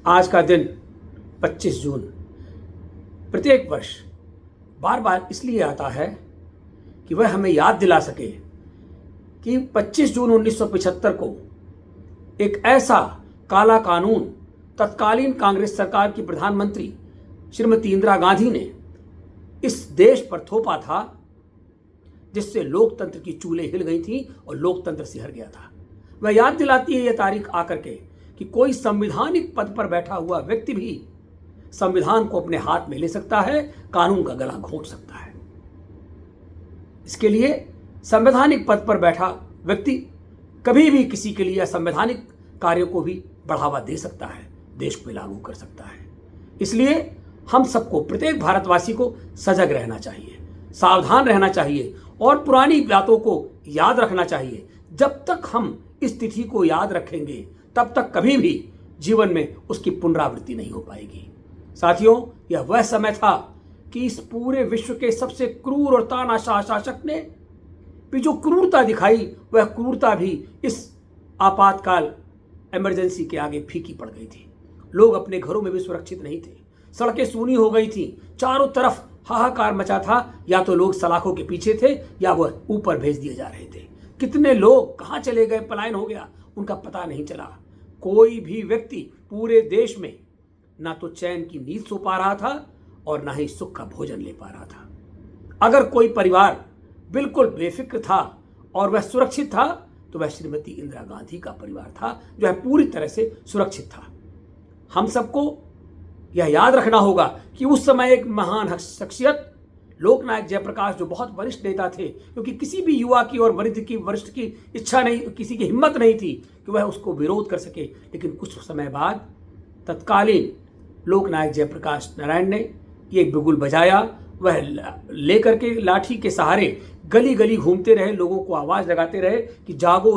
आज का दिन 25 जून प्रत्येक वर्ष बार बार इसलिए आता है कि वह हमें याद दिला सके कि 25 जून 1975 को एक ऐसा काला कानून तत्कालीन कांग्रेस सरकार की प्रधानमंत्री श्रीमती इंदिरा गांधी ने इस देश पर थोपा था, जिससे लोकतंत्र की चूलें हिल गई थी और लोकतंत्र सिहर गया था। वह याद दिलाती है यह तारीख आकर के कि कोई संवैधानिक पद पर बैठा हुआ व्यक्ति भी संविधान को अपने हाथ में ले सकता है, कानून का गला घोंट सकता है। इसके लिए संवैधानिक पद पर बैठा व्यक्ति कभी भी किसी के लिए संवैधानिक कार्यों को भी बढ़ावा दे सकता है, देश को लागू कर सकता है। इसलिए हम सबको, प्रत्येक भारतवासी को सजग रहना चाहिए, सावधान रहना चाहिए और पुरानी बातों को याद रखना चाहिए। जब तक हम इस तिथि को याद रखेंगे तब तक कभी भी जीवन में उसकी पुनरावृत्ति नहीं हो पाएगी। साथियों, यह वह समय था कि इस पूरे विश्व के सबसे क्रूर और तानाशाह शासक ने भी जो क्रूरता दिखाई, वह क्रूरता भी इस आपातकाल इमरजेंसी के आगे फीकी पड़ गई थी। लोग अपने घरों में भी सुरक्षित नहीं थे, सड़कें सूनी हो गई थी, चारों तरफ हाहाकार मचा था। या तो लोग सलाखों के पीछे थे या वह ऊपर भेज दिए जा रहे थे। कितने लोग कहाँ चले गए, पलायन हो गया, उनका पता नहीं चला। कोई भी व्यक्ति पूरे देश में ना तो चैन की नींद सो पा रहा था और ना ही सुख का भोजन ले पा रहा था। अगर कोई परिवार बिल्कुल बेफिक्र था और वह सुरक्षित था तो वह श्रीमती इंदिरा गांधी का परिवार था, जो है पूरी तरह से सुरक्षित था। हम सबको यह याद रखना होगा कि उस समय एक महान शख्सियत लोकनायक जयप्रकाश, जो बहुत वरिष्ठ नेता थे, क्योंकि किसी भी युवा की और वरिष्ठ की इच्छा नहीं, किसी की हिम्मत नहीं थी कि वह उसको विरोध कर सके। लेकिन कुछ समय बाद तत्कालीन लोकनायक जयप्रकाश नारायण ने ये बिगुल बजाया। वह लेकर के लाठी के सहारे गली गली घूमते रहे, लोगों को आवाज लगाते रहे कि जागो